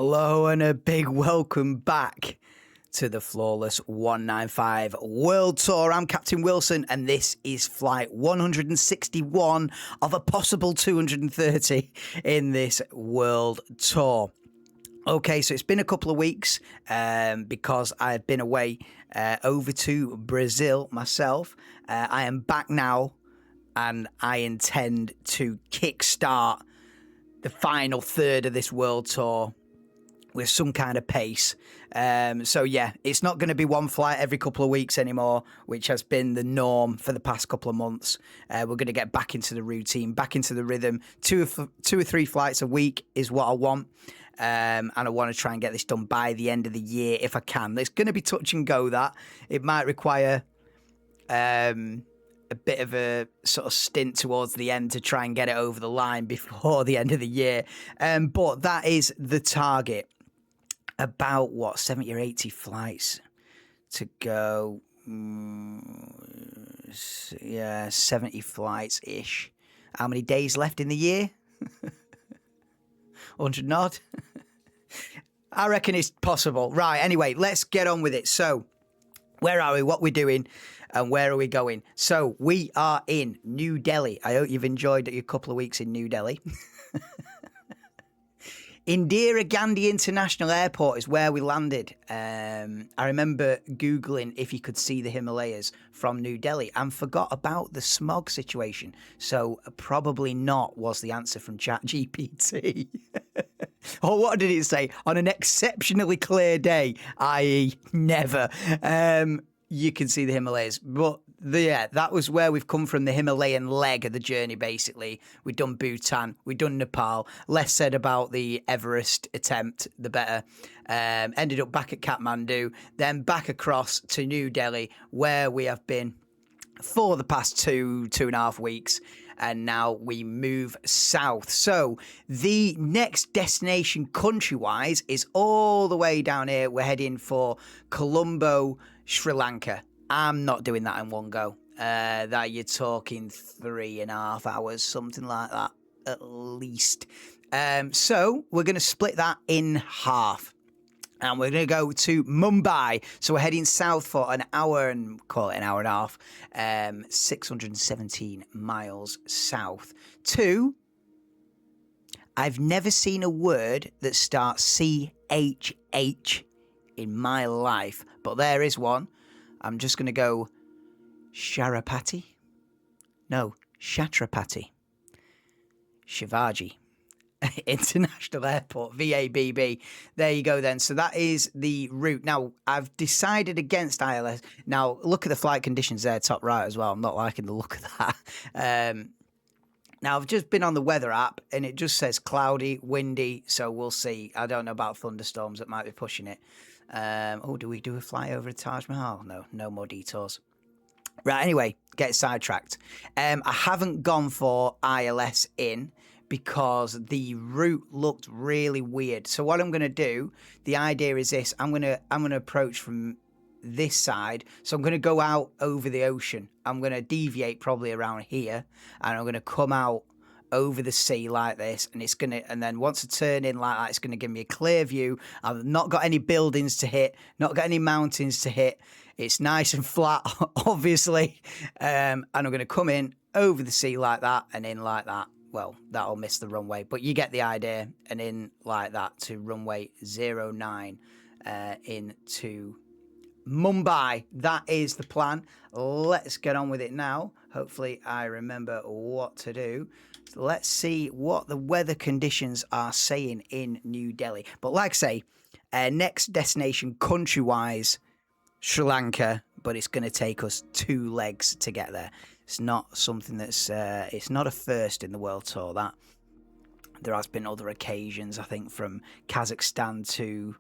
Hello and a big welcome back to the Flawless 195 World Tour. I'm Captain Wilson and this is flight 161 of a possible 230 in this World Tour. Okay, so it's been a couple of weeks because I've been away over to Brazil myself. I am back now and I intend to kickstart the final third of this World Tour with some kind of pace. So yeah, it's not going to be one flight every couple of weeks anymore, which has been the norm for the past couple of months. We're going to get back into the routine, back into the rhythm. Two or three flights a week is what I want. And I want to try and get this done by the end of the year if I can. It's going to be touch and go, that. It might require a bit of a sort of stint towards the end to try and get it over the line before the end of the year. But that is the target. About, 70 or 80 flights to go. Yeah, 70 flights-ish. How many days left in the year? 100 odd? I reckon it's possible. Right, anyway, let's get on with it. So, where are we? What we're doing? And where are we going? So, we are in New Delhi. I hope you've enjoyed your couple of weeks in New Delhi. Indira Gandhi International Airport is where we landed. I remember Googling if you could see the Himalayas from New Delhi and forgot about the smog situation. So probably not was the answer from ChatGPT. Or what did it say? On an exceptionally clear day, i.e. never, you can see the Himalayas. But yeah, that was where we've come from, the Himalayan leg of the journey, basically. We've done Bhutan, we've done Nepal. Less said about the Everest attempt, the better. Ended up back at Kathmandu, then back across to New Delhi, where we have been for the past two and a half weeks. And now we move south. So the next destination country-wise is all the way down here. We're heading for Colombo, Sri Lanka. I'm not doing that in one go. That you're talking 3.5 hours, something like that, at least. So we're going to split that in half. And we're going to go to Mumbai. So we're heading south for an hour and call it an hour and a half. 617 miles south to... I've never seen a word that starts CHH in my life, but there is one. I'm just going to go Sharapati. No, Chhatrapati Shivaji International Airport, VABB. There you go then. So that is the route. Now, I've decided against ILS. Now, look at the flight conditions there, top right as well. I'm not liking the look of that. Now, I've just been on the weather app and it just says cloudy, windy. So we'll see. I don't know about thunderstorms that might be pushing it. Do we do a fly over to Taj Mahal? No more detours. Right, anyway, get sidetracked. I haven't gone for ILS in because the route looked really weird. So what I'm going to do, the idea is this. I'm going to approach from this side. So I'm going to go out over the ocean. I'm going to deviate probably around here and I'm going to come out over the sea like this, and then once I turn in like that, it's going to give me a clear view. I've not got any buildings to hit, not got any mountains to hit. It's nice and flat, obviously, and I'm going to come in over the sea like that and in like that. Well, that'll miss the runway, but you get the idea, and in like that to runway 09 into Mumbai. That is the plan. Let's get on with it now. Hopefully I remember what to do. So let's see what the weather conditions are saying in New Delhi. But like I say, next destination country-wise, Sri Lanka, but it's going to take us 2 legs to get there. It's not something that's, it's not a first in the World Tour, that. There has been other occasions, I think, from Kazakhstan to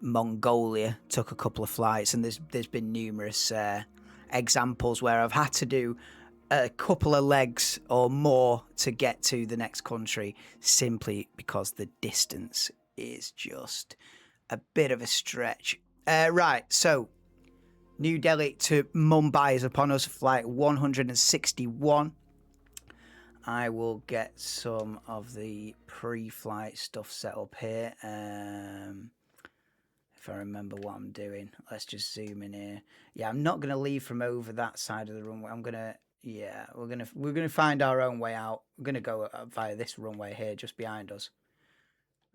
Mongolia, took a couple of flights, and there's been numerous examples where I've had to do a couple of legs or more to get to the next country simply because the distance is just a bit of a stretch. Right, so New Delhi to Mumbai is upon us, flight 161. I will get some of the pre-flight stuff set up here. If I remember what I'm doing, let's just zoom in here. Yeah, I'm not going to leave from over that side of the runway. I'm gonna, yeah, we're gonna find our own way out. We're gonna go via this runway here, just behind us.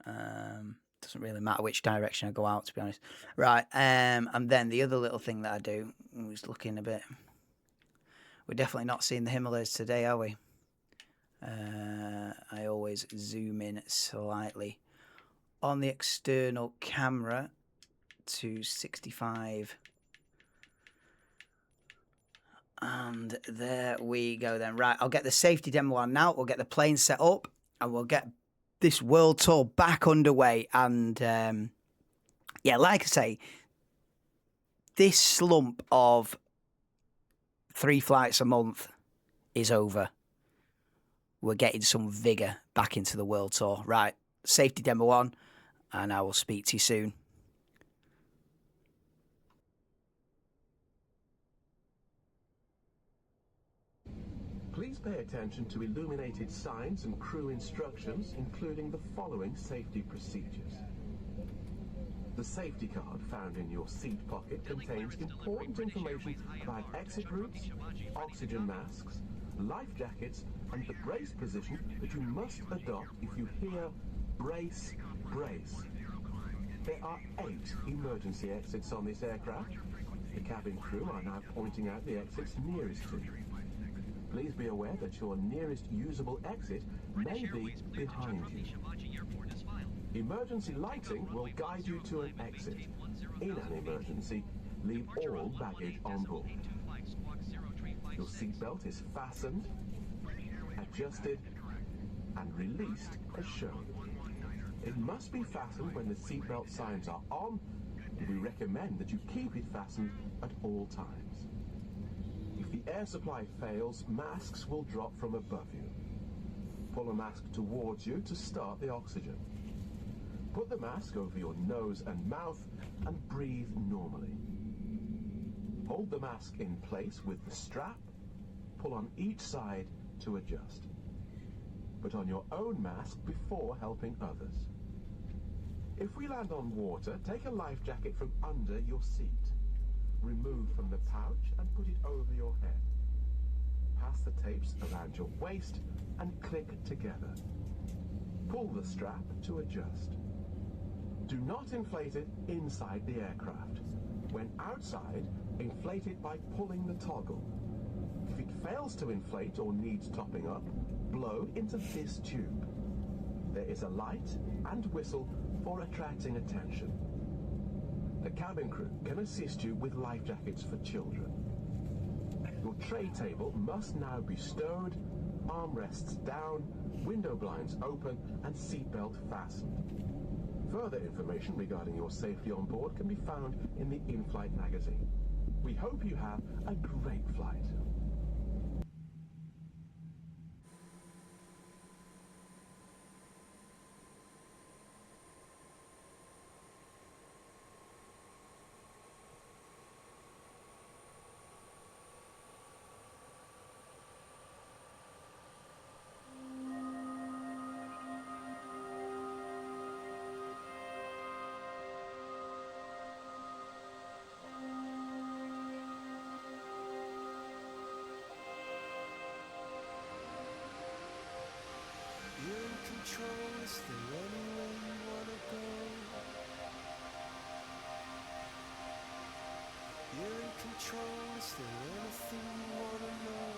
Doesn't really matter which direction I go out, to be honest. Right, and then the other little thing that I do is looking a bit. We're definitely not seeing the Himalayas today, are we? I always zoom in slightly on the external camera to 65. And there we go then. Right, I'll get the safety demo on now. We'll get the plane set up and we'll get this world tour back underway. And yeah, like I say, this slump of 3 flights a month is over. We're getting some vigour back into the world tour. Right, safety demo on, and I will speak to you soon. Please pay attention to illuminated signs and crew instructions, including the following safety procedures. The safety card found in your seat pocket contains important information about exit routes, oxygen masks, life jackets, and the brace position that you must adopt if you hear brace, brace. There are 8 emergency exits on this aircraft. The cabin crew are now pointing out the exits nearest to you. Please be aware that your nearest usable exit may be behind you. Emergency lighting will guide you to an exit. In an emergency, leave all baggage on board. Your seatbelt is fastened, adjusted, and released as shown. It must be fastened when the seatbelt signs are on. We recommend that you keep it fastened at all times. If the air supply fails, masks will drop from above you. Pull a mask towards you to start the oxygen. Put the mask over your nose and mouth and breathe normally. Hold the mask in place with the strap. Pull on each side to adjust. Put on your own mask before helping others. If we land on water, take a life jacket from under your seat. Remove from the pouch and put it over your head. Pass the tapes around your waist and click together. Pull the strap to adjust. Do not inflate it inside the aircraft. When outside, inflate it by pulling the toggle. If it fails to inflate or needs topping up, blow into this tube. There is a light and whistle for attracting attention. The cabin crew can assist you with life jackets for children. Your tray table must now be stowed, armrests down, window blinds open, and seatbelt fastened. Further information regarding your safety on board can be found in the in-flight magazine. We hope you have a great flight. Is there anywhere you wanna go? You're in control, is there anything you wanna know?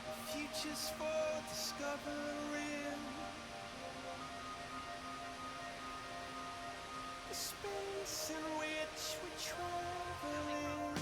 The future's for discovering. The space in which we're traveling.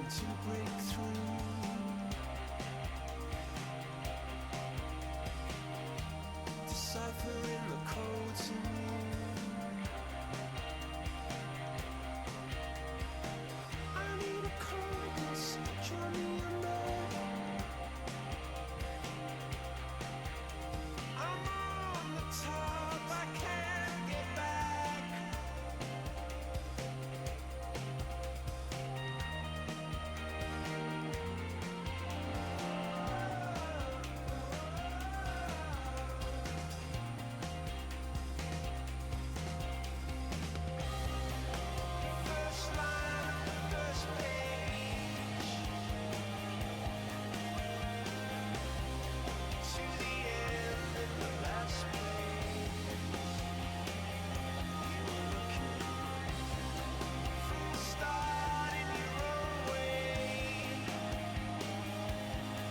trying to break through. Deciphering the code to me. I need a compass, draw me a map. I'm on the top, I can't get back. First line of the first page, to the end in the last page. You were looking from the start in your own way.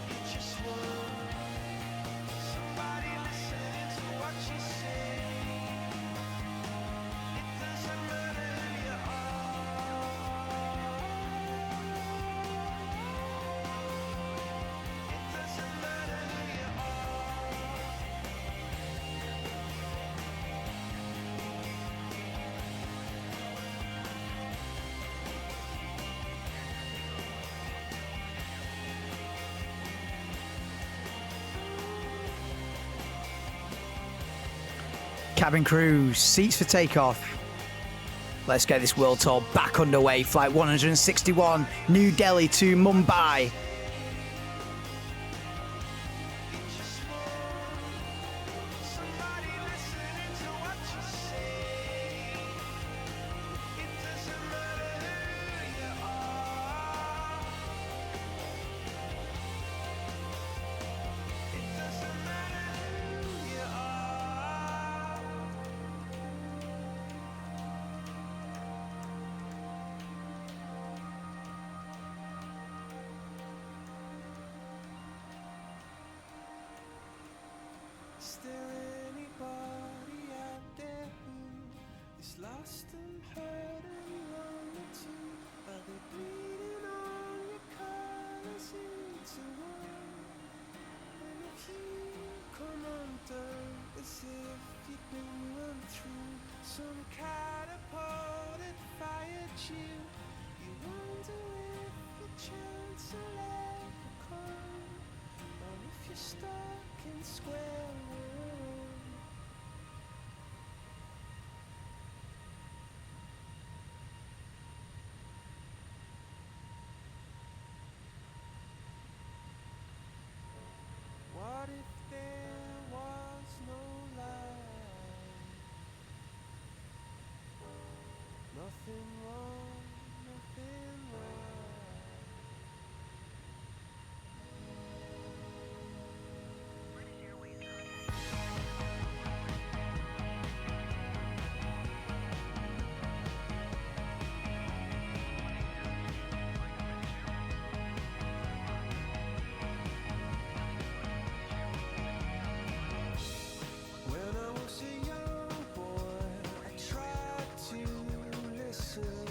You just want somebody listening to what you say. It doesn't matter who you are. It doesn't matter who you are. Cabin crew, seats for takeoff. Let's get this world tour back underway. Flight 161, New Delhi to Mumbai. Somebody listening to what you say. It doesn't matter who you are. It doesn't matter who you are. Is there anybody out there who is lost and hurt and lonely too? Are they bleeding on your colors into one? And if you come undone as if you'd been run through some catapult that fired you, you wonder if your chance will ever come, or if you're stuck in square one. What if there was no life? Nothing wrong, nothing right. When I was a young boy, I tried to listen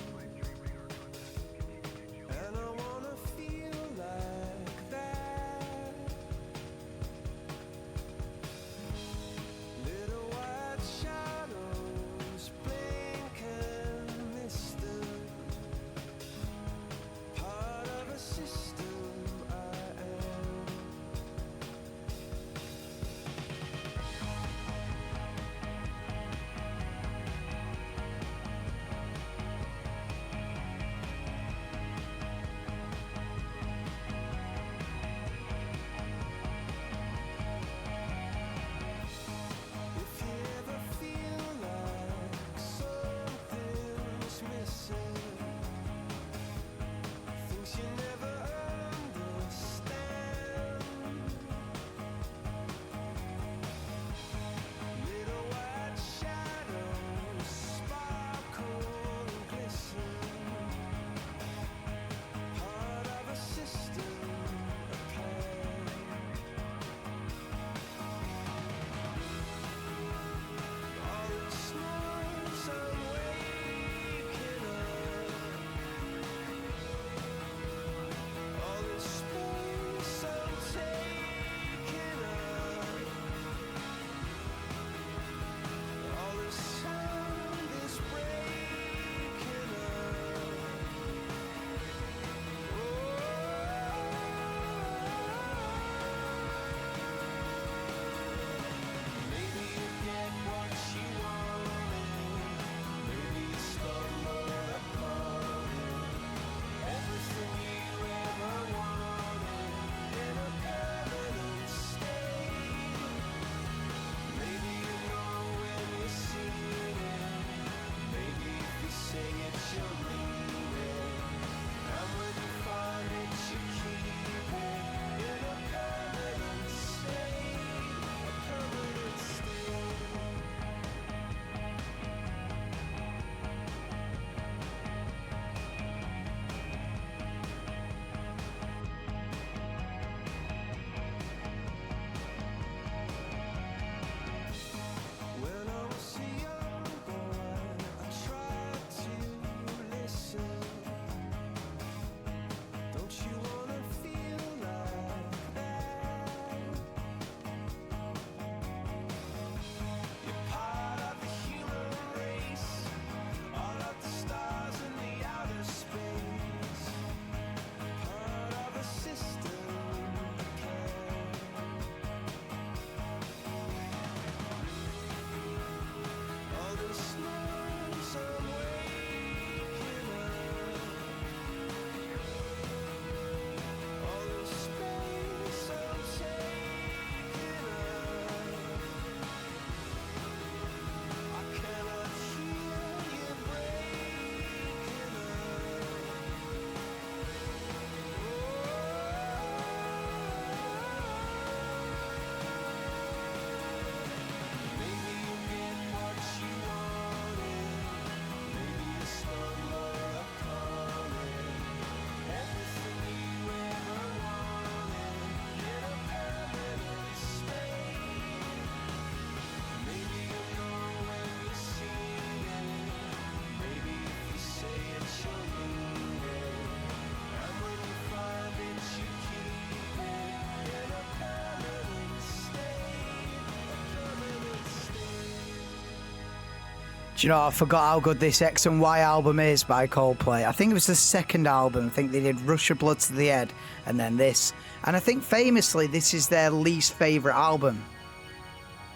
Do you know, I forgot how good this X and Y album is by Coldplay. I think it was the second album. I think they did Rush of Blood to the Head and then this. And I think famously this is their least favourite album.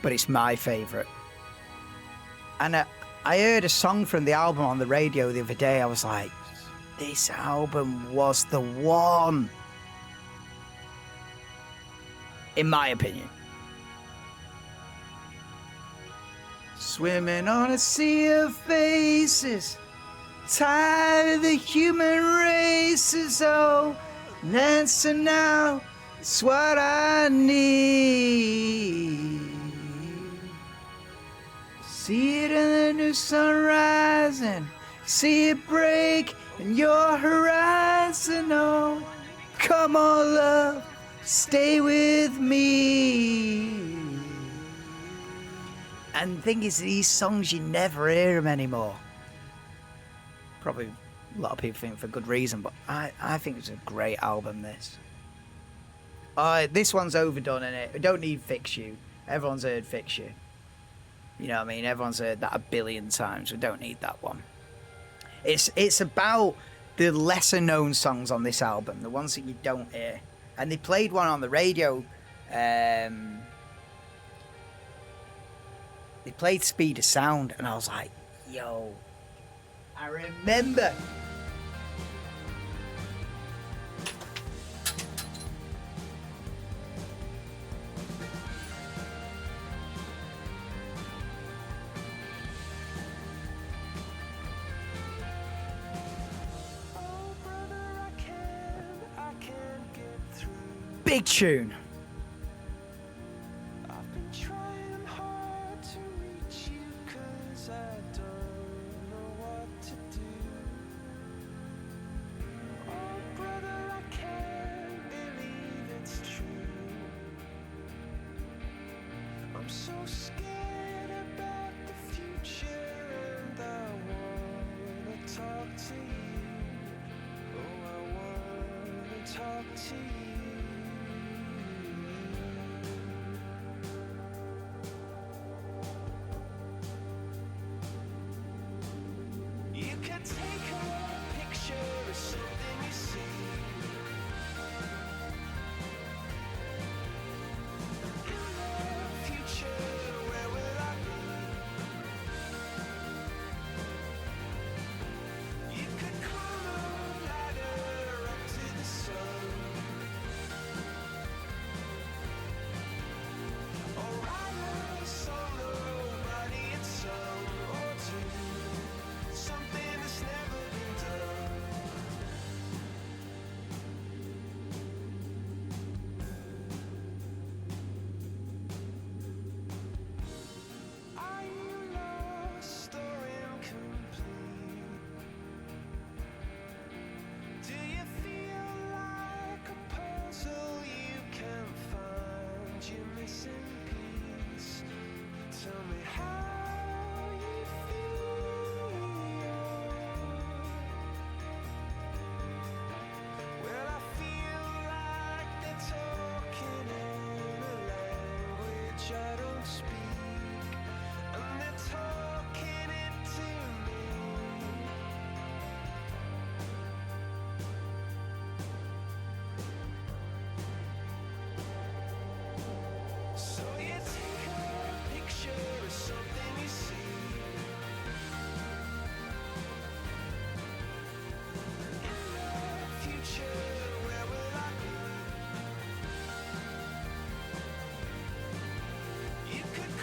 But it's my favourite. And I heard a song from the album on the radio the other day. I was like, this album was the one. In my opinion. Swimming on a sea of faces, tired of the human races. Oh, an answer now, it's what I need. See it in the new sun rising, see it break in your horizon. Oh, come on, love, stay with me. And the thing is, these songs, you never hear them anymore. Probably a lot of people think for good reason, but I think it's a great album, this. This one's overdone, innit? We don't need Fix You. Everyone's heard Fix You. You know what I mean? Everyone's heard that a billion times. We don't need that one. It's about the lesser known songs on this album, the ones that you don't hear. And they played one on the radio. They played Speed of Sound, and I was like, yo, I remember. Oh, brother, I can't get through. Big tune. I've been trying hard to reach you 'cause I don't know what to do. Oh, brother, I can't believe it's true. I'm so scared about the future and I wanna talk to you. Oh, I wanna talk to you. You can take a picture of something you see. In the future, where will I be? You could climb a ladder up to the sun, or write a song about it, song or two. Something that's never been done. Are you lost or incomplete? Do you feel like a puzzle you can't find your missing piece? Tell me how you feel. Well, I feel like they're talking in a language I don't speak, and they're talking it to me. So you take a picture of something you see. In the future, where will I be? You could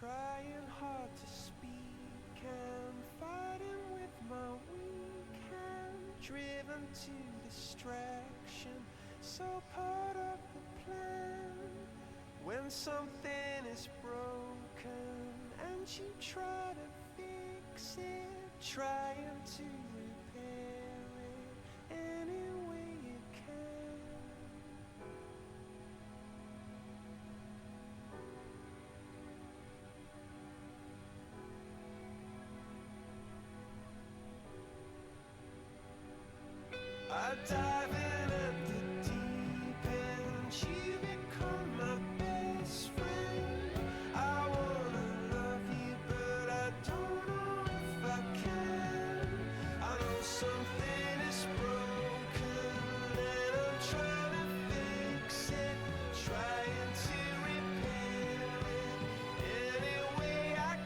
trying hard to speak and fighting with my weak hand, driven to distraction, so part of the plan. When something is broken and you try to fix it, trying to repair it any way you can. I dive in at the deep end, you become my best friend. I wanna love you, but I don't know if I can. I know something is broken and I'm trying to fix it, trying to repair it any way I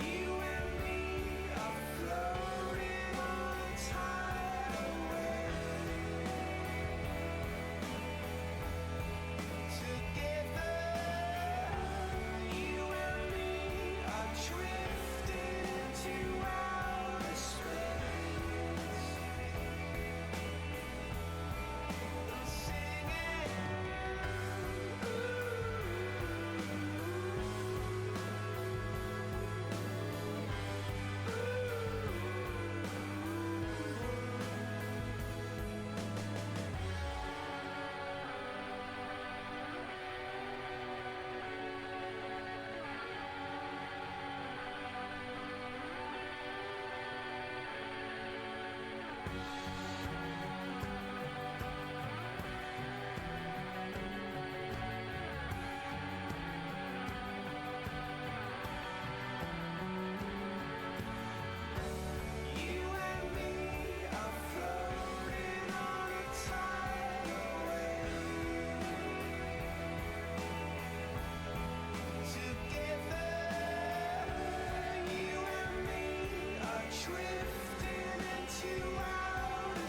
You and me are floating on a tidal wave. Together, you and me are drifting into outer space. Singing, you and me are floating on a tidal wave. Together, you and me are drifting into outer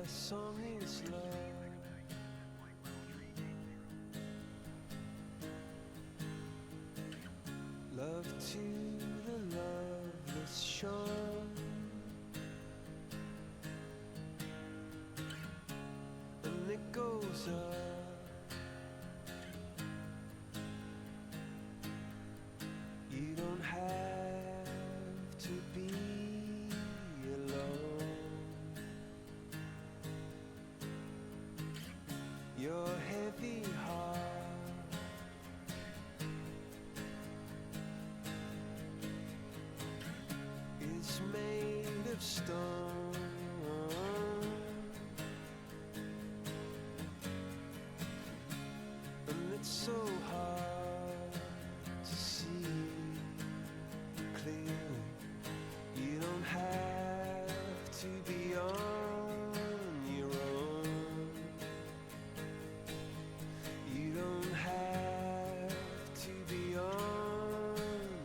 My song is love. Love to the loveless shore, and it goes up. You don't have to be alone. Your heavy heart is made of stone, and it's so hard to see clearly. You don't have to be on your own. You don't have to be on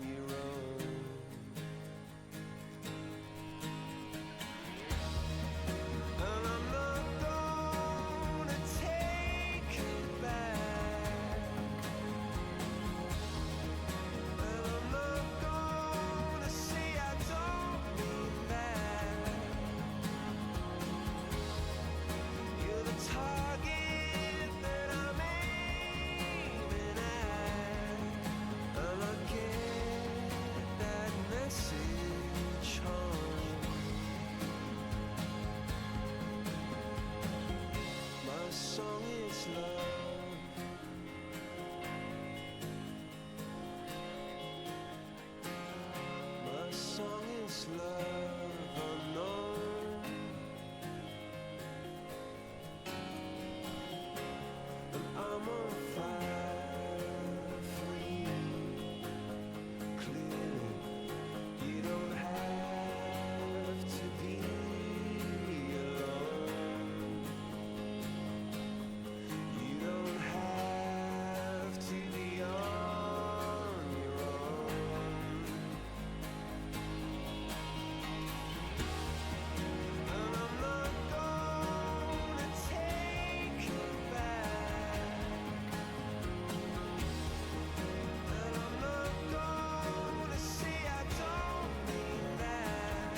your own. And I'm not gonna take it back. And I'm not gonna say I don't mean that. You're the target that I'm aiming at, and I get that message home. My song is love. My song is love unknown, and I'm on fire for you. Clearly, you don't have to be alone. You don't have to be on your own. And I'm not gonna take it back. And I'm not gonna say I don't mean that.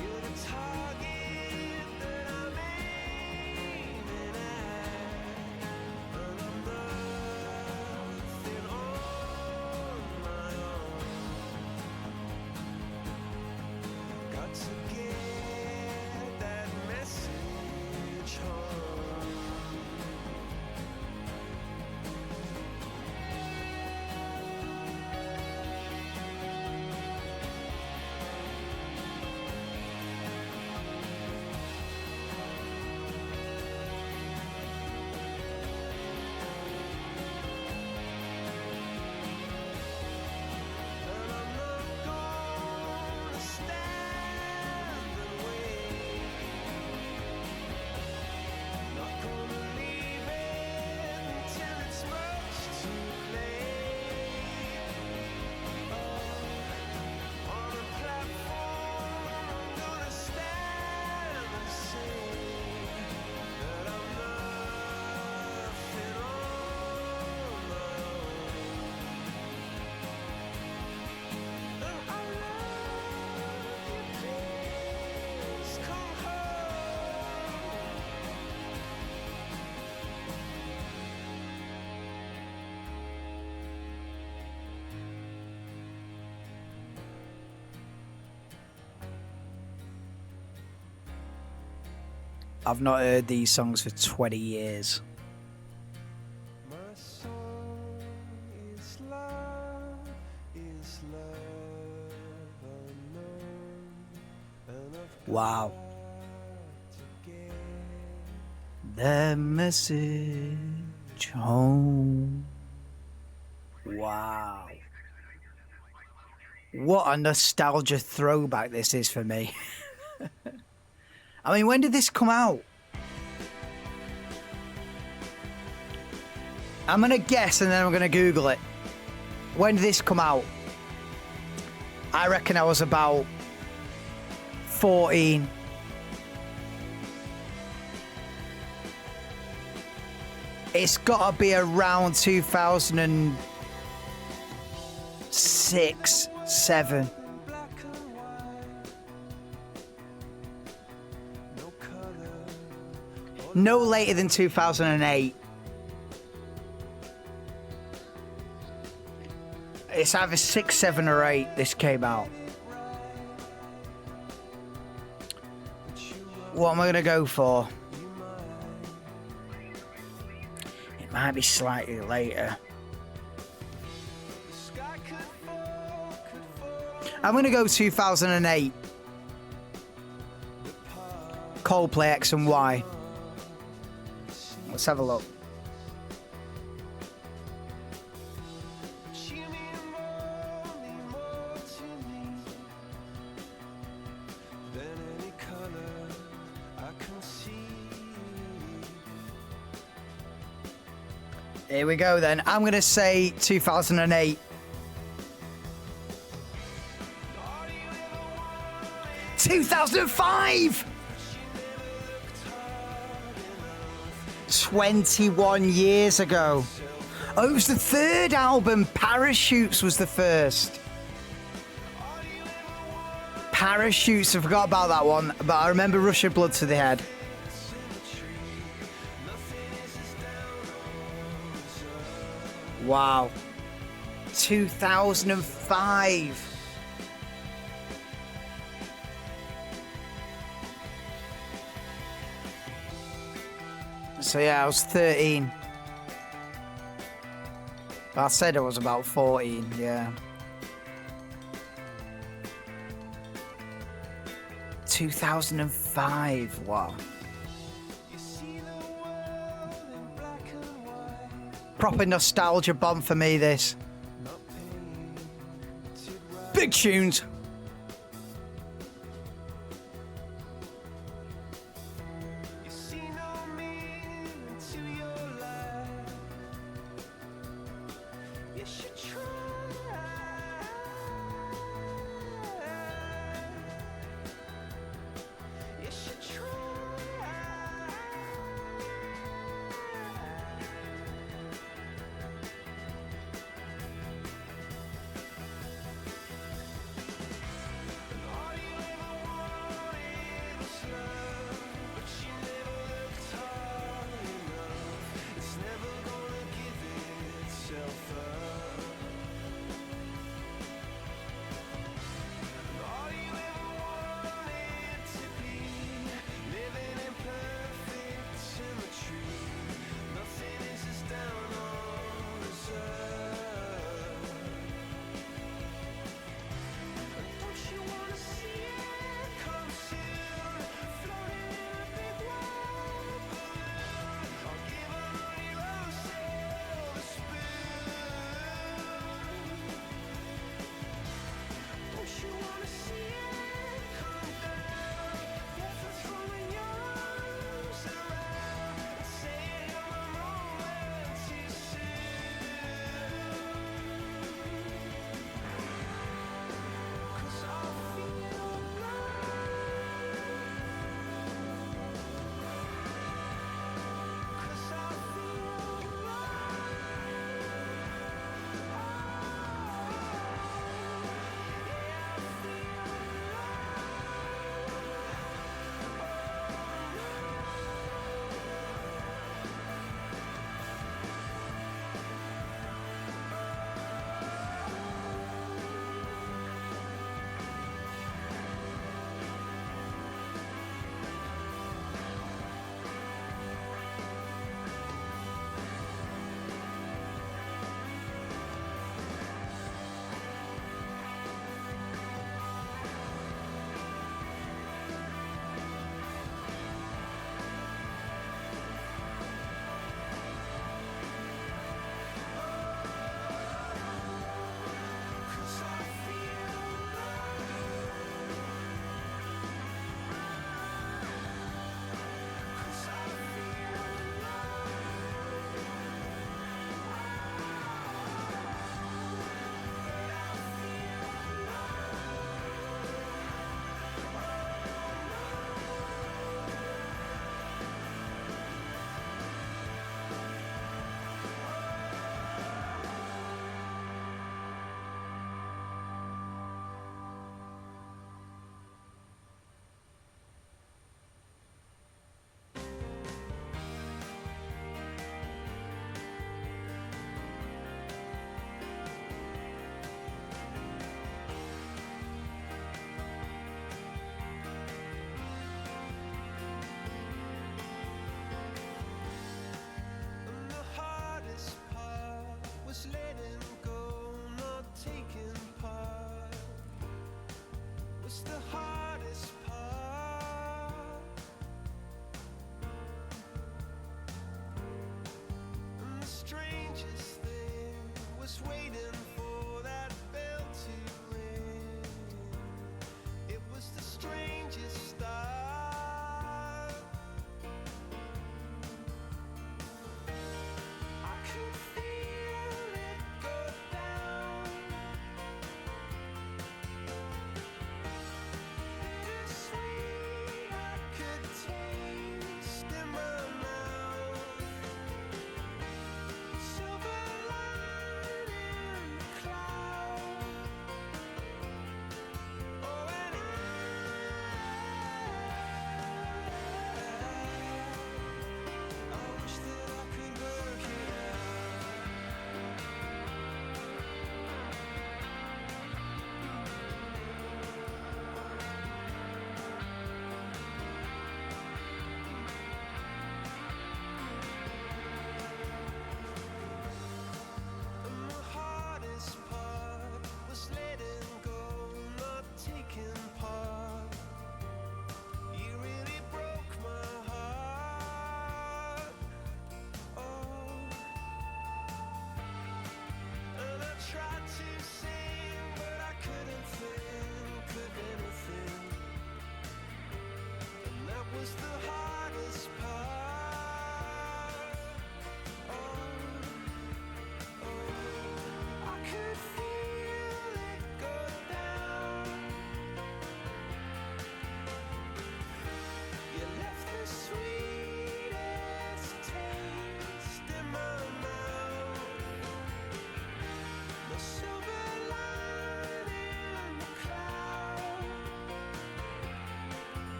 You're the target that I'm aiming at, and I'm nothing on my own. Got to get that message home. And I'm not gonna stand and wait. Not gonna leave it until it's much too late. Oh, on a platform, I'm gonna stand and say that I'm nothing on my own. And I love you, please come home. I've not heard these songs for 20 years. My song is love unknown, and I've Wow. got to get The message home. Wow. What a nostalgia throwback this is for me. I mean, when did this come out? I'm going to guess and then I'm going to Google it. When did this come out? I reckon I was about 14. It's got to be around 2006, 7. black and white. No color. No later than 2008. It's either 6, 7, or 8 this came out. What am I going to go for? It might be slightly later. The sky could fall, I'm going to go 2008. Coldplay X and Y. Let's have a look. She mean more to me than any color I can see. Here we go then. I'm going to say 2008. 2005! 21 years ago. Oh, it was the third album. Parachutes was the first. Parachutes, I forgot about that one, but I remember Russian Blood to the Head. Wow. 2005. So yeah, I was 13. I said I was about 14, yeah. 2005, wow. Proper nostalgia bomb for me, this. Big tunes.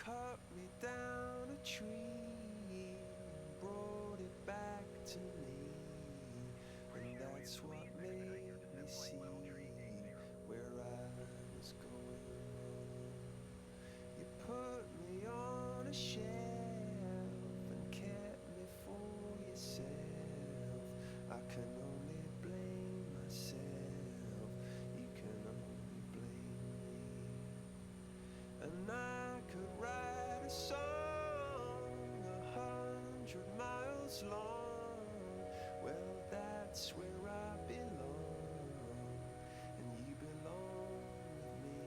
cut me down a tree and brought it back to me, and that's what made me see where I was going wrong. You put me on a shelf and kept me for yourself. I can only blame myself, you can only blame me. And I could write a song 100 miles long. Well, that's where I belong, and you belong with me.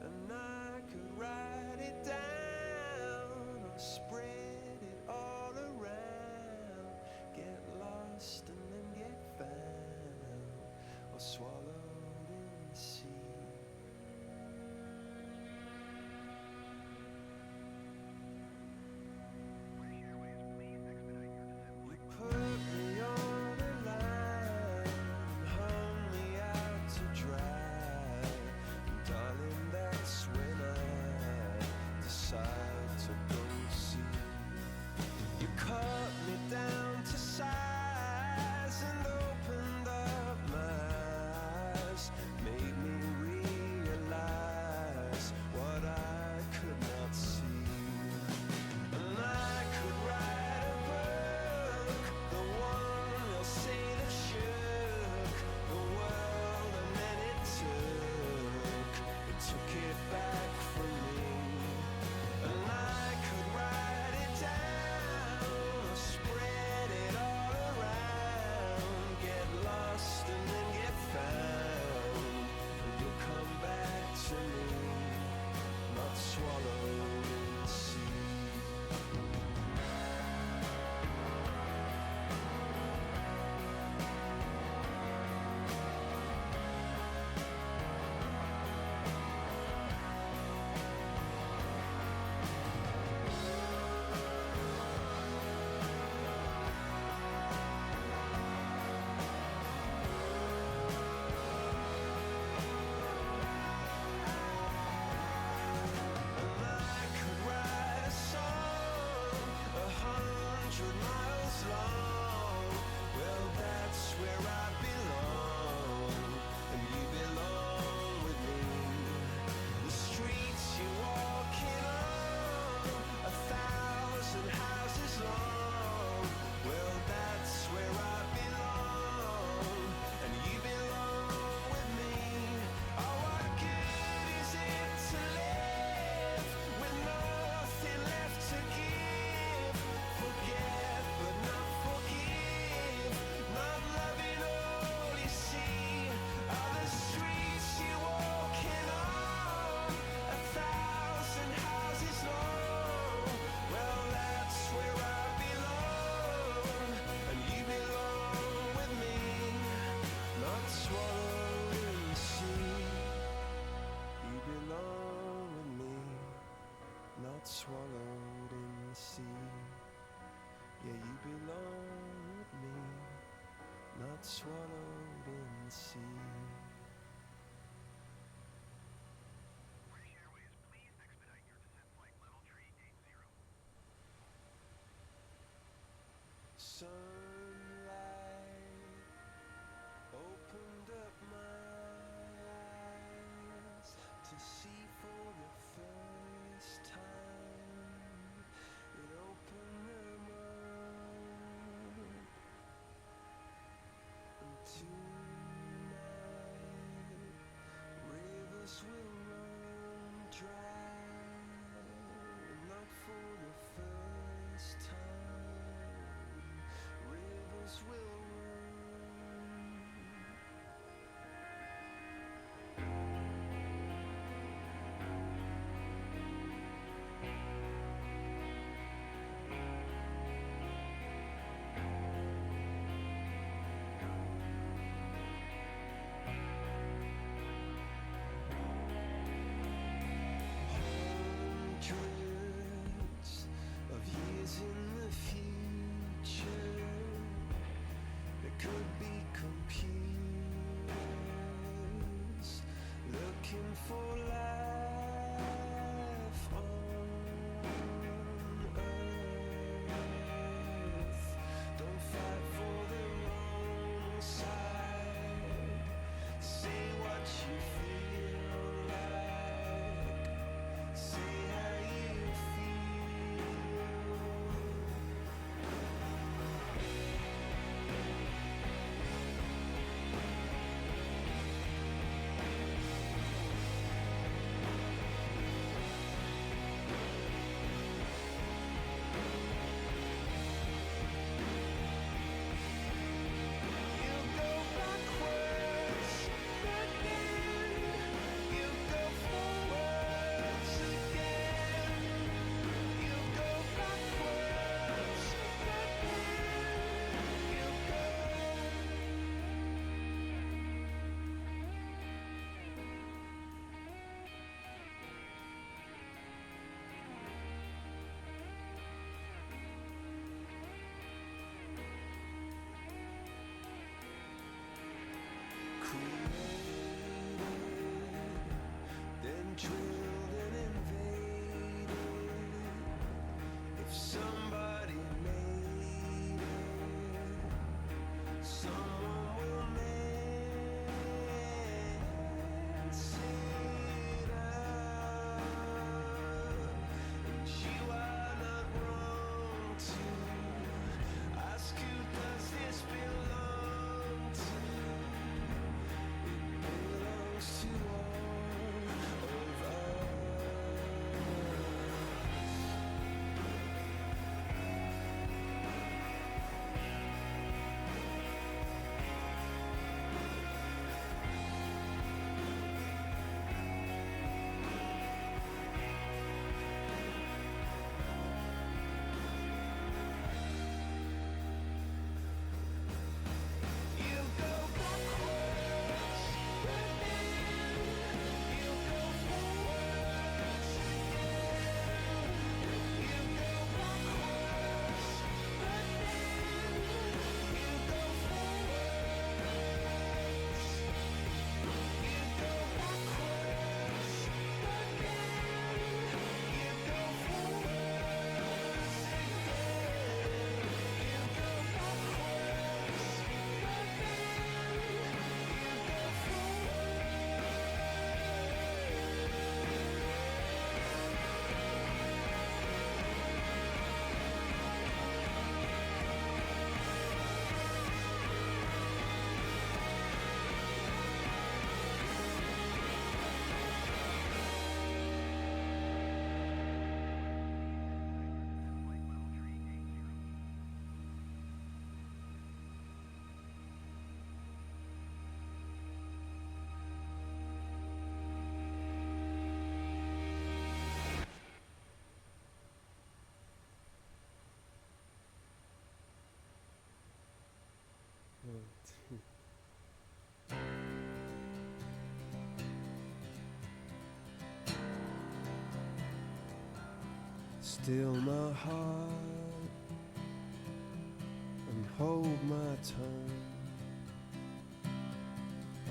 And I could write it down or spread it all around, get lost and then get found, or swallowed in the sea. You put me on a line and hung me out to dry, and darling, that's when I decide to go see. You cut me down to size and opened up my eyes, made me realize what I could not see. And I could write a book, the one you'll say that shook the world, and then it took it back from me. And I could write it down or spread it all around, get lost and then get found, and you'll come back to me, not swallowed in the sea. And I could write a song 100 miles long. Well, that's where I belong, and you belong with me. The streets you're walking on, 1,000 houses long. Well, that's where I belong, and you belong with me. Oh, what good is it to live with nothing left to give? Forget but not forgive, not loving all you see. Are the streets you're walking on, 1,000 houses long? Well, that's where I belong, and you belong with me, not swallowed in the sea. You belong with me, not swallowed in the sea. Yeah, you belong with me, not swallowed in the sea. Sunlight opened up my eyes to see for the first time. It opened them up, and tonight rivers will run dry, not for the first time. Rivers will run. Still my heart and hold my tongue.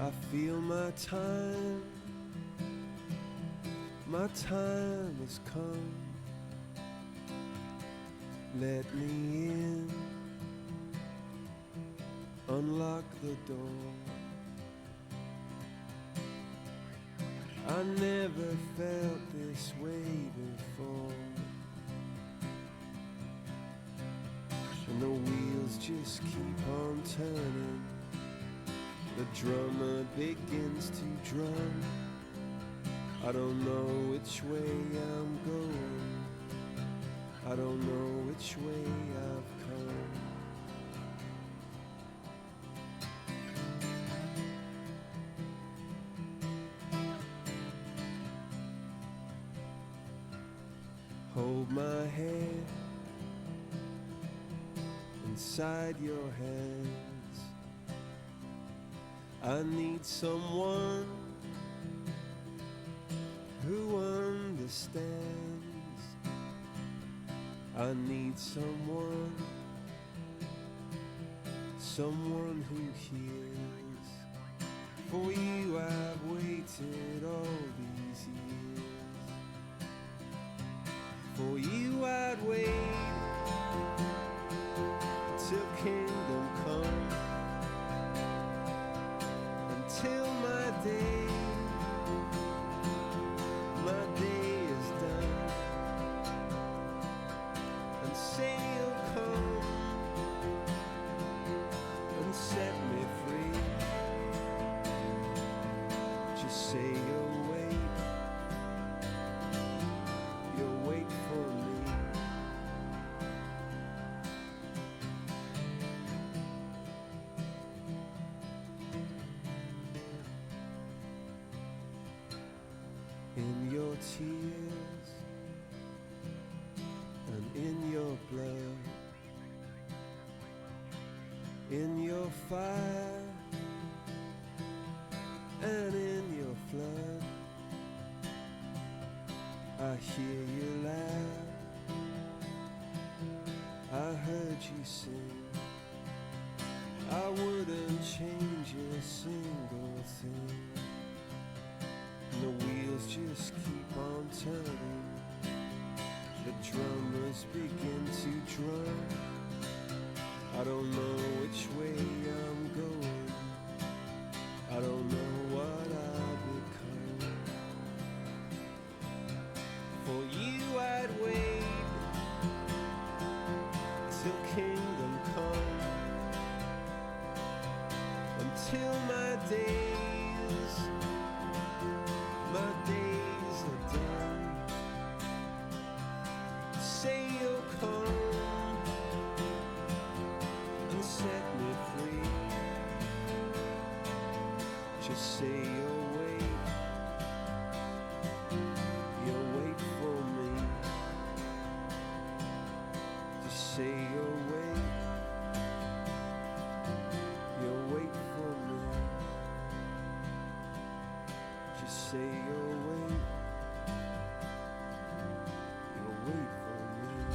I feel my time has come. Let me in, unlock the door. I never felt this way before, and the wheels just keep on turning. The drummer begins to drum. I don't know which way I'm going. I don't know which way I've come. Hold my head inside your hands. I need someone who understands. I need someone who hears. For you I've waited all these years. For you I'd wait till kingdom come, until my day is done, and say you'll come and set me free. Just say you'll wait for me. In your tears and in your blood, in your fire and in your flood, I hear you laugh, I heard you sing. I wouldn't change a single thing. The wheels just keep on turning. The drummers begin to drum. I don't know which way I'm going. I don't know what I'll become. For you I'd wait till kingdom come, until my days are done. Say you'll come and set me free. Just say you'll wait for me. Just say you'll wait for me. Just say you'll wait for me.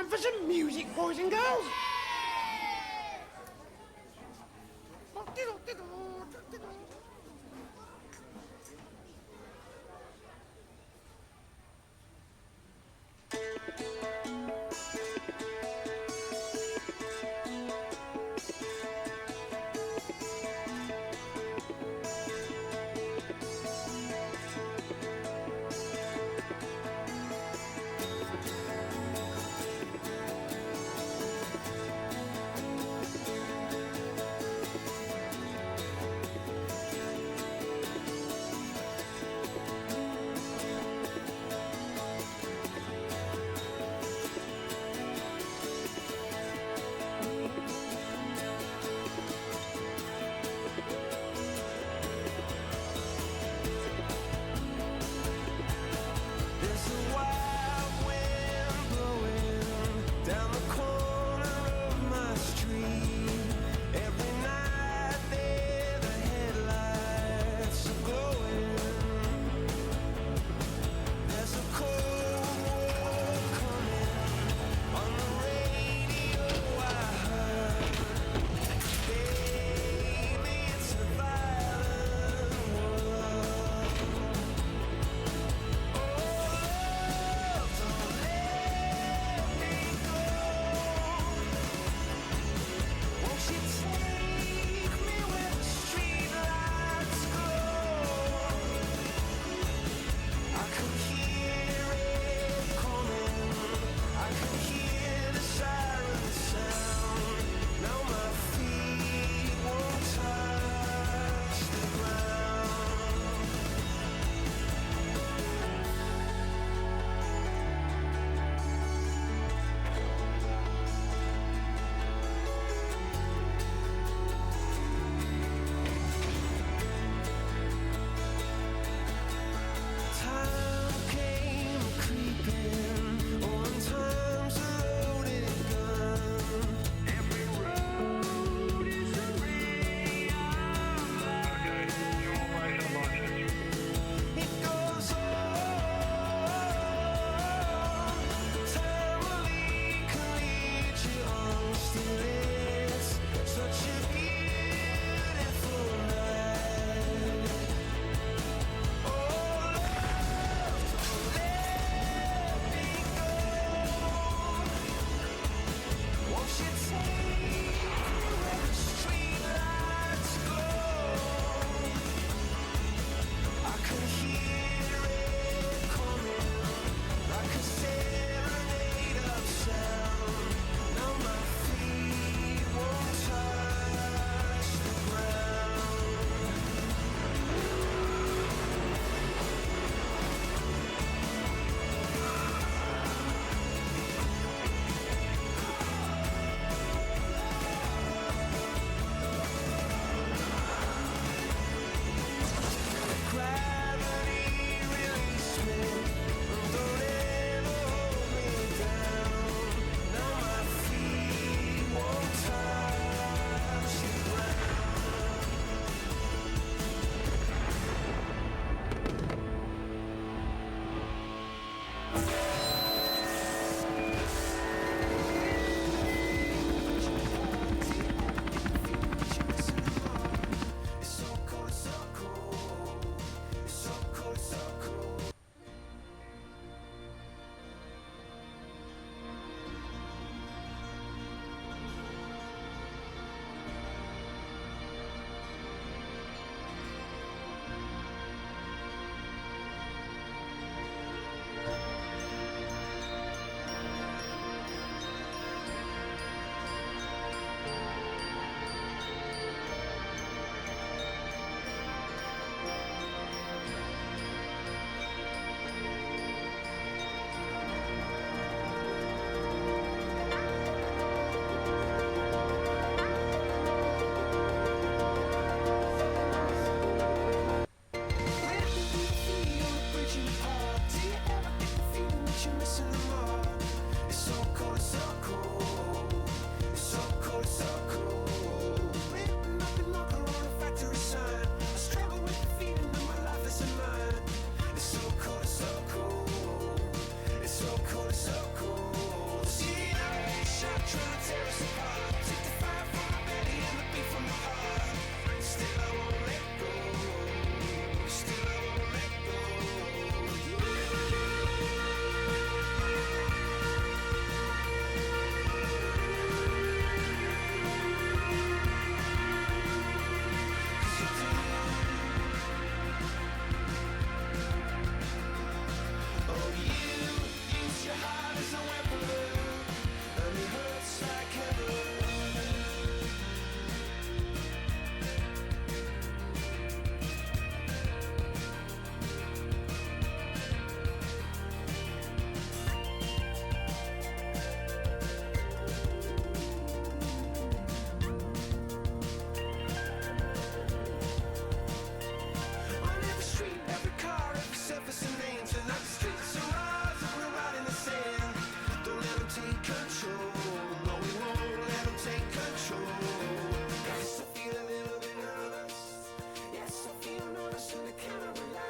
time for some music, boys and girls.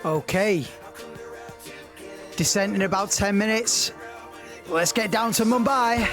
Okay. Descent in about 10 minutes. Let's get down to Mumbai.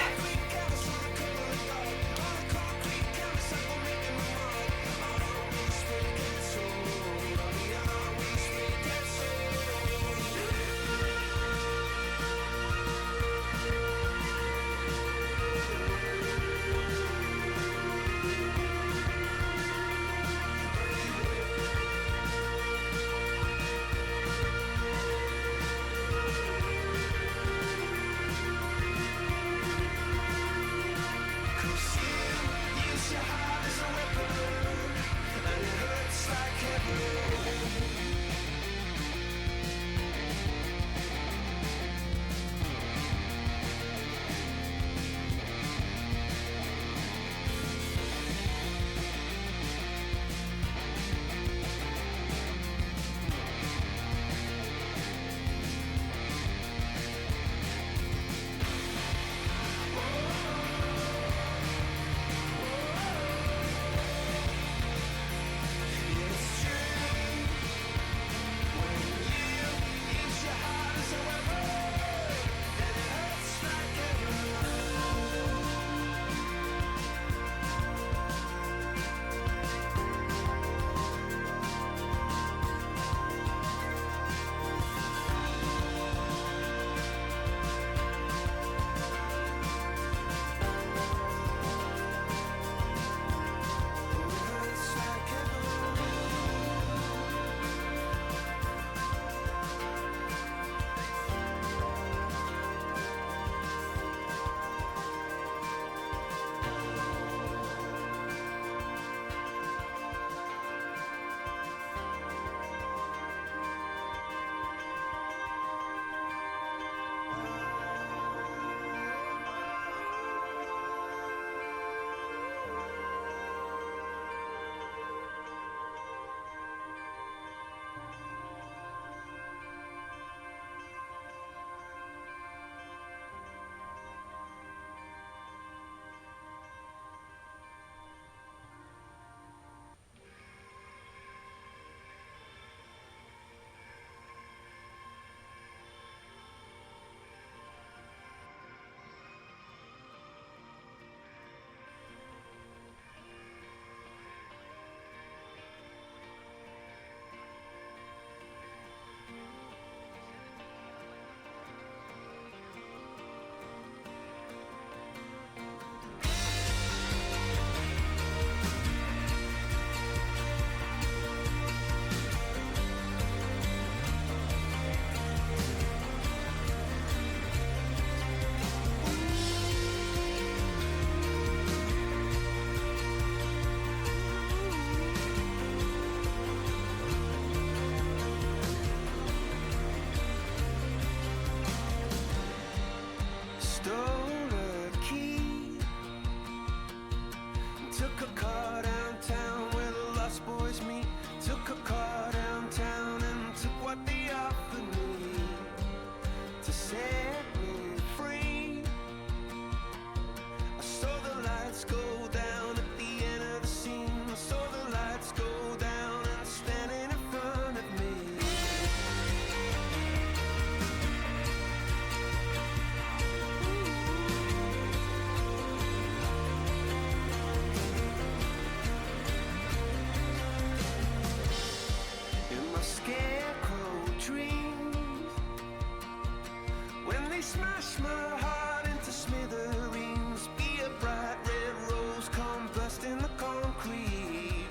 Smash my heart into smithereens. Be a bright red rose, come burst in the concrete.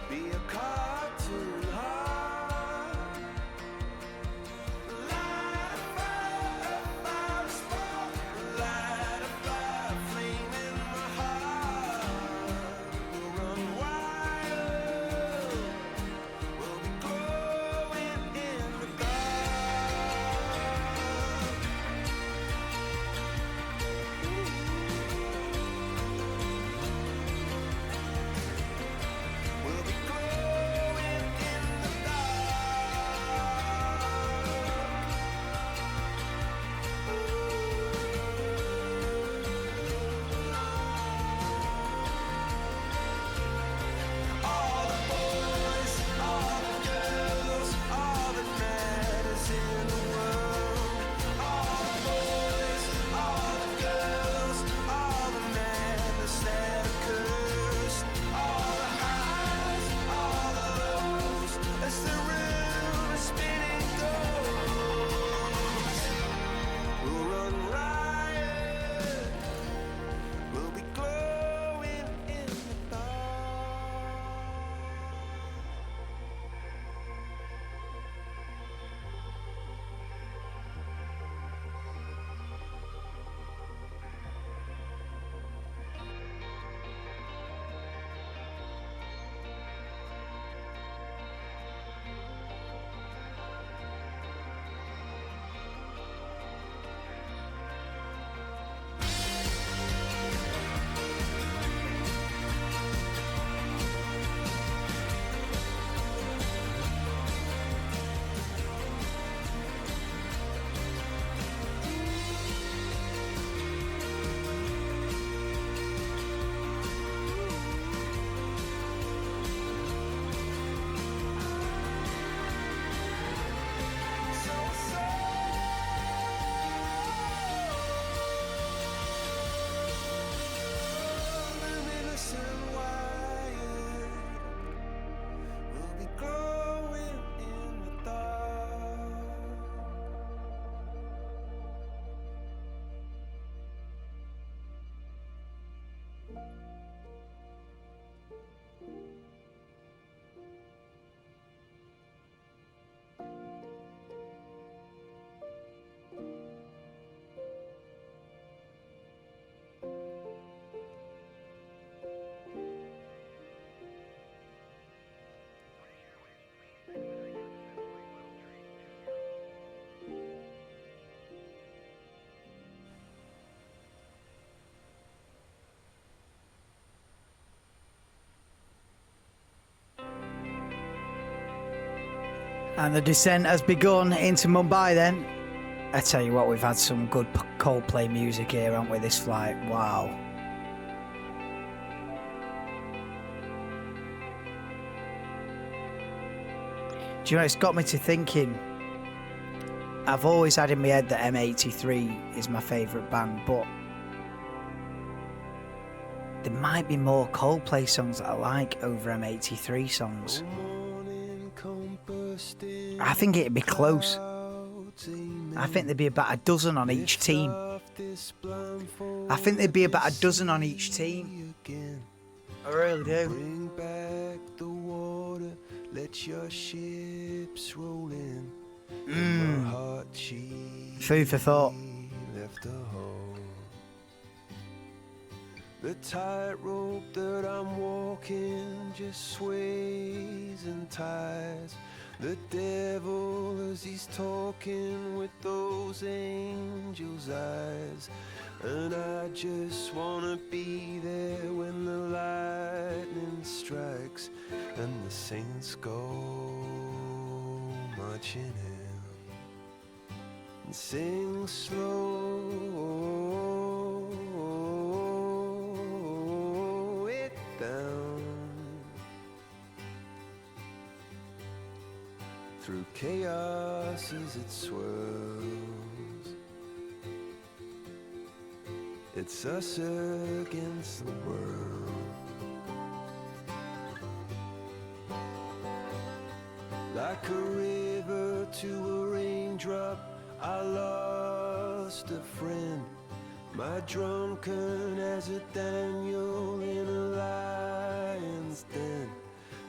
Be a cartoon heart. Light a fire, fire spark. Light a fire, flame in my heart. We'll run wild. We'll be glowing in the dark. And the descent has begun into Mumbai then. I tell you what, we've had some good Coldplay music here, haven't we, this flight? Wow. Do you know, it's got me to thinking. I've always had in my head that M83 is my favourite band, but there might be more Coldplay songs that I like over M83 songs. I think it'd be close. I think there'd be about a dozen on each team. I think there'd be about a dozen on each team. I really do. Bring back the water, let your ships roll in. My heart, she Food for thought. left a hole. The tightrope that I'm walking just sways and ties. The devil as he's talking with those angels' eyes. And I just wanna be there when the lightning strikes and the saints go marching in. And sing slow it down through chaos as it swirls. It's us against the world. Like a river to a raindrop, I lost a friend. My drunken as a Daniel in a lion's den.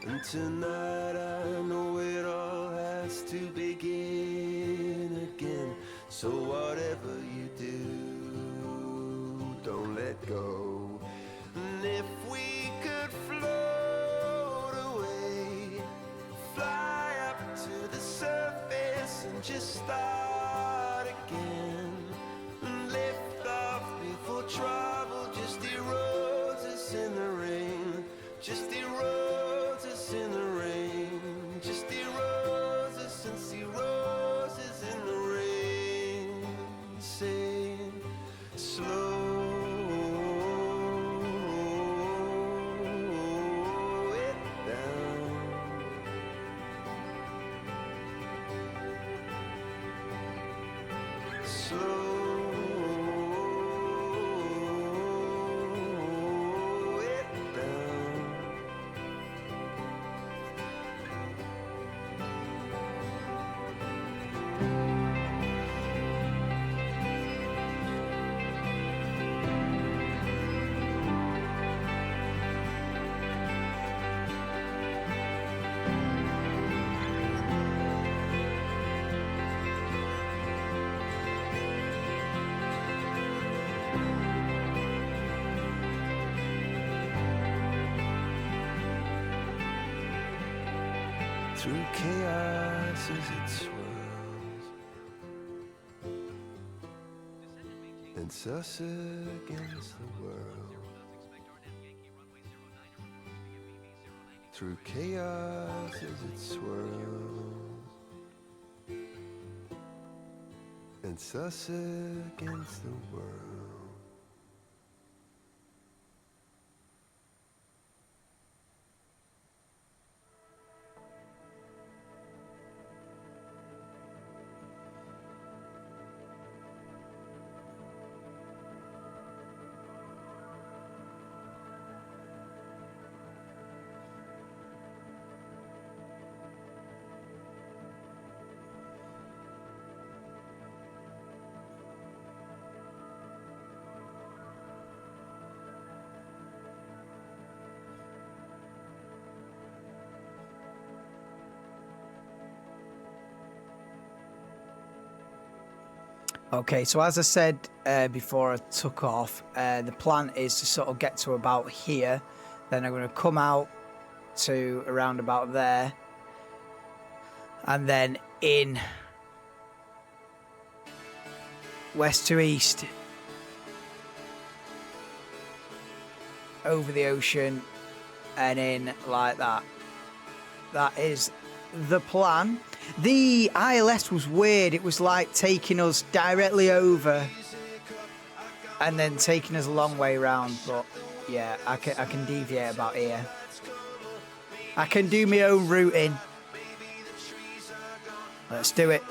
And tonight I know it all has to begin again. So whatever you do, don't let go. And if we could float away, fly up to the surface and just start again. And lift off before trouble just erodes us in the rain. Just erodes us in the rain. Just erodes us and see roses in the rain. Say slow it down. Slow it down. Through chaos as it swirls, it's us against the world. Through chaos as it swirls, it's us against the world. Okay, so as I said before I took off, the plan is to sort of get to about here. Then I'm going to come out to around about there. And then in west to east. Over the ocean and in like that. That is the plan. The ILS was weird. It was like taking us directly over and then taking us a long way round. But yeah, I can deviate about here. I can do my own routing. Let's do it.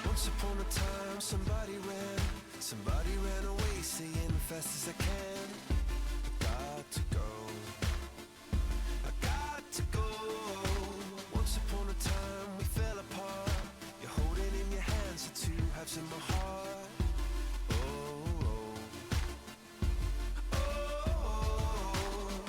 Once upon a time, somebody ran away, saying fast as I can. I got to go, I got to go. Once upon a time, we fell apart. You're holding in your hands the two halves of my heart. Oh, oh, oh, oh.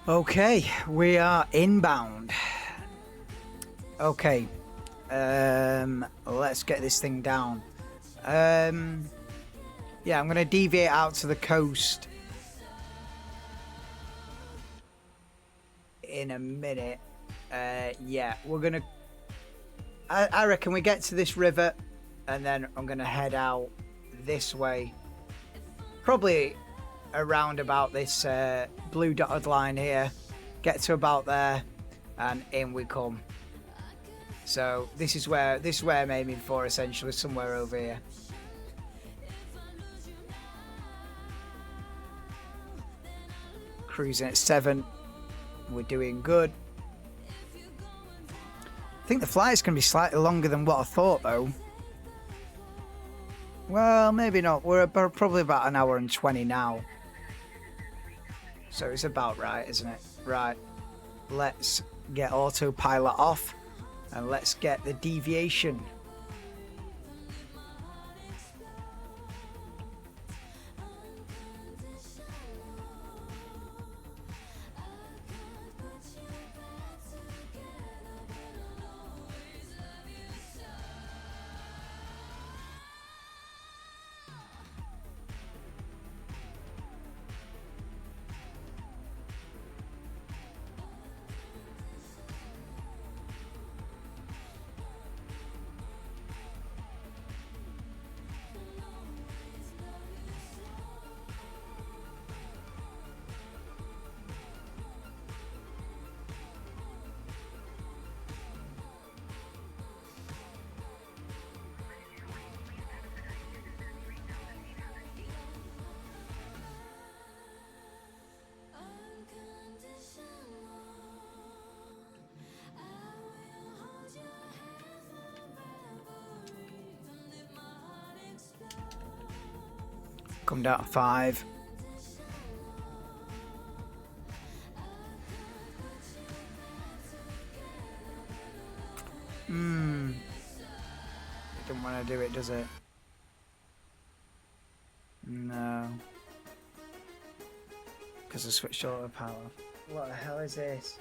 Okay, we are inbound. Okay, let's get this thing down. Yeah, I'm gonna deviate out to the coast in a minute. Yeah, we're gonna. I reckon we get to this river, and then I'm gonna head out this way. Probably around about this blue dotted line here. Get to about there, and in we come. So this is where I'm aiming for, essentially, somewhere over here. Cruising at 7. We're doing good. I think the flight's going to be slightly longer than what I thought, though. Well, maybe not. We're probably about an hour and 20 now. So it's about right, isn't it? Right. Let's get autopilot off. And let's get the deviation. Come down to 5. It don't want to do it, does it? No. Because I switched autopilot. What the hell is this?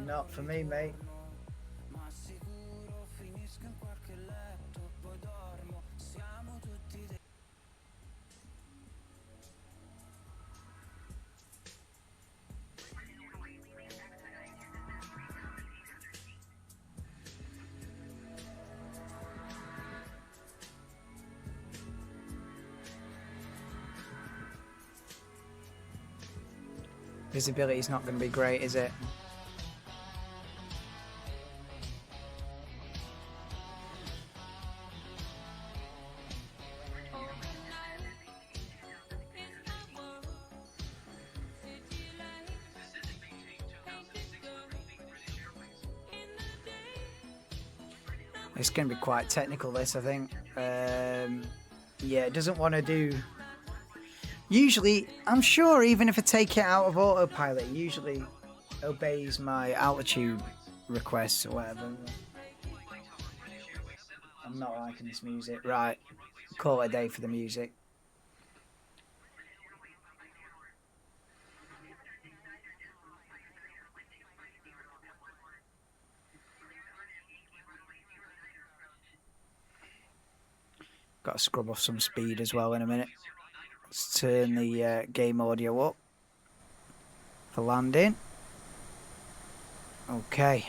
Not for me, mate. Visibility's not going to be great, is it? It's going to be quite technical, this, I think. Yeah, it doesn't want to do... Usually, I'm sure even if I take it out of autopilot, it usually obeys my altitude requests or whatever. I'm not liking this music. Right, call it a day for the music. Got to scrub off some speed as well in a minute. Let's turn the game audio up for landing. Okay.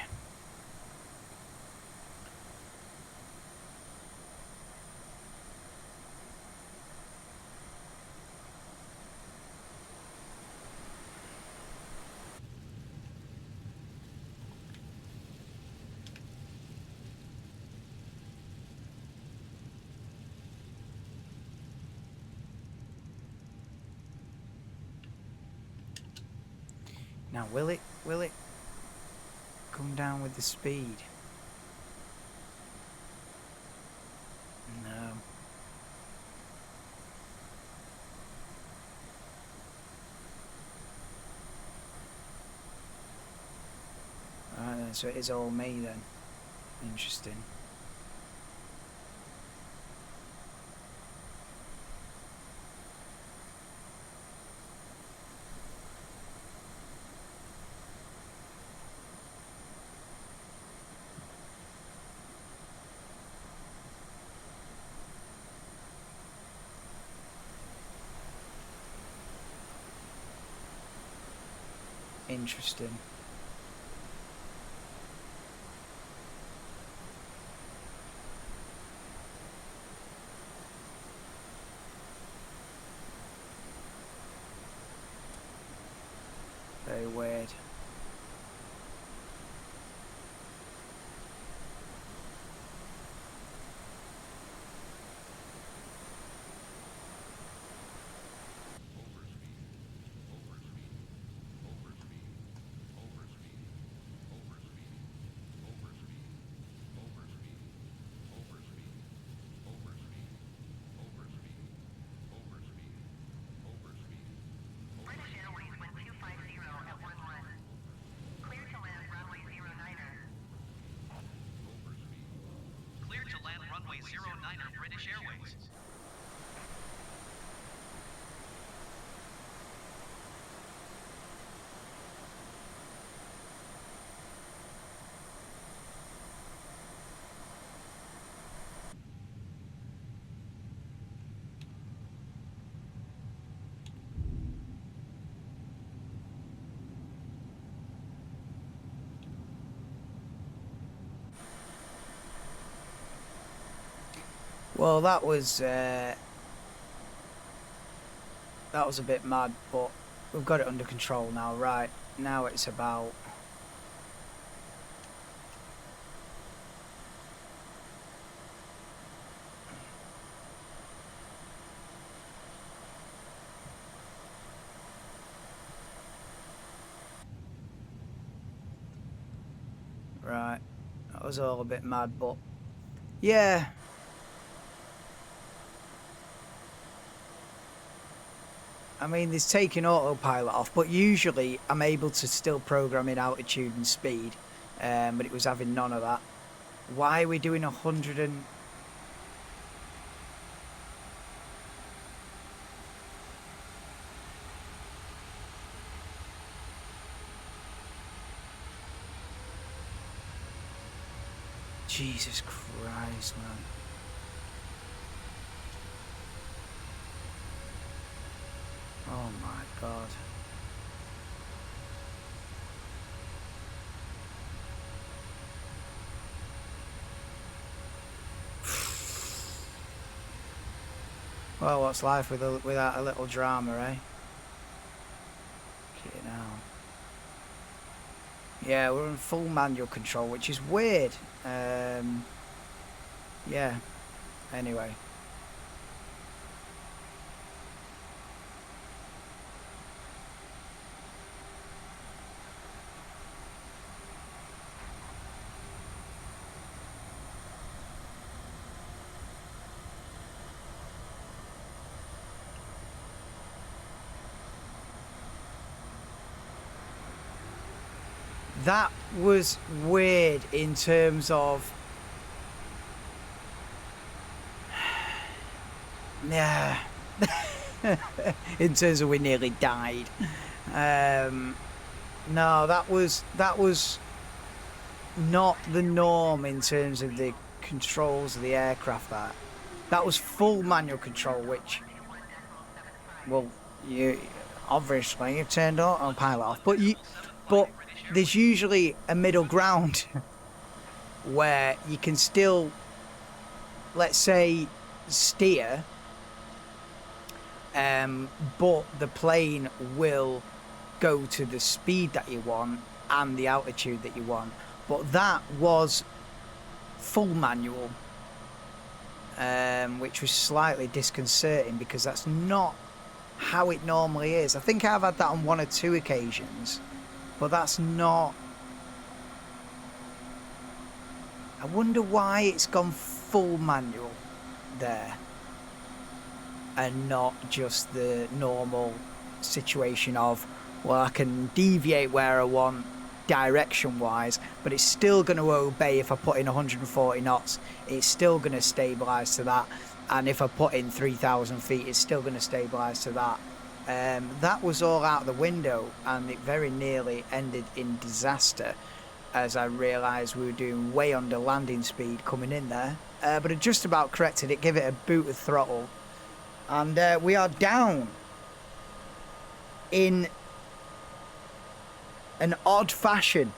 Now, will it come down with the speed? No. Alright then, so it is all me then. Interesting. Interesting. Very weird. Runway 09er, British Airways. Well, that was a bit mad, but we've got it under control now. Right, now it's about right. That was all a bit mad, but yeah. I mean, there's taking autopilot off, but usually I'm able to still program in altitude and speed, but it was having none of that. Why are we doing 100 and... Jesus Christ, man. Oh my God. Well, what's life without a little drama, eh? Okay, now. Yeah, we're in full manual control, which is weird. Yeah. Anyway. That was weird in terms of... Yeah. In terms of we nearly died. No, that was not the norm in terms of the controls of the aircraft. That was full manual control, which, well, you obviously you've turned autopilot off, but there's usually a middle ground where you can still, let's say, steer, but the plane will go to the speed that you want and the altitude that you want. But that was full manual, which was slightly disconcerting because that's not how it normally is. I think I've had that on 1 or 2 occasions, but that's not... I wonder why it's gone full manual there and not just the normal situation of, well, I can deviate where I want direction wise, but it's still going to obey. If I put in 140 knots, it's still going to stabilize to that, and if I put in 3,000 feet, it's still going to stabilize to that. That was all out the window, and it very nearly ended in disaster as I realized we were doing way under landing speed coming in there, but it just about corrected it, give it a boot of throttle, and we are down in an odd fashion.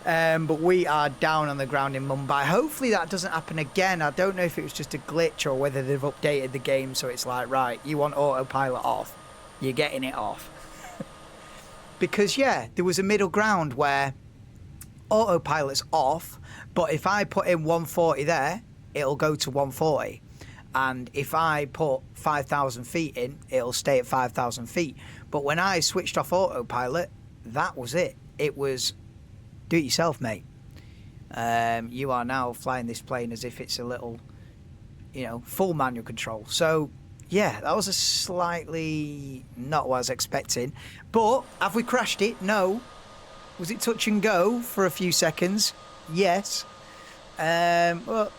But we are down on the ground in Mumbai. Hopefully that doesn't happen again. I don't know if it was just a glitch or whether they've updated the game so it's like, right, you want autopilot off, you're getting it off. Because, yeah, there was a middle ground where autopilot's off, but if I put in 140 there, it'll go to 140. And if I put 5,000 feet in, it'll stay at 5,000 feet. But when I switched off autopilot, that was it. It was... do it yourself, mate. You are now flying this plane as if it's a little, full manual control. So, yeah, that was a slightly not what I was expecting. But have we crashed it? No. Was it touch and go for a few seconds? Yes. Well,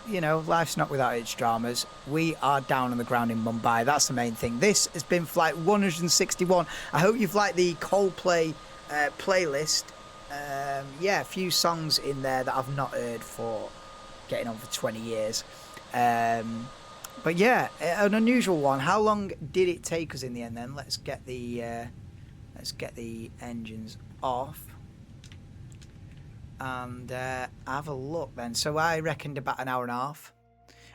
life's not without its dramas. We are down on the ground in Mumbai. That's the main thing. This has been Flight 161. I hope you've liked the Coldplay playlist. A few songs in there that I've not heard for getting on for 20 years. But yeah, an unusual one. How long did it take us in the end then? Let's get the engines off and have a look then. So I reckoned about an hour and a half.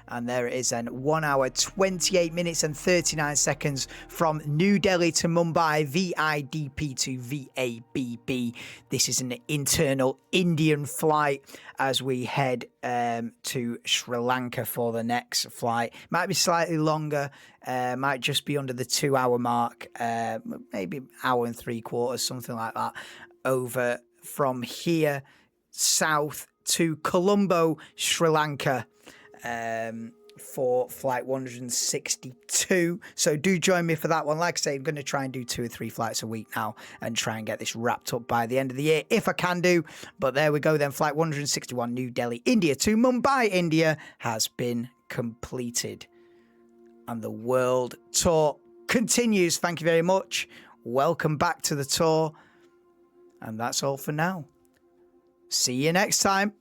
And there it is then, 1 hour, 28 minutes and 39 seconds from New Delhi to Mumbai, VIDP to VABB. This is an internal Indian flight as we head to Sri Lanka for the next flight. Might be slightly longer, might just be under the 2 hour mark, maybe hour and 3/4, something like that, over from here south to Colombo, Sri Lanka. For Flight 162. So do join me for that one. Like I say, I'm going to try and do 2 or 3 flights a week now and try and get this wrapped up by the end of the year, if I can do. But there we go then. Flight 161, New Delhi, India to Mumbai, India has been completed. And the world tour continues. Thank you very much. Welcome back to the tour. And that's all for now. See you next time.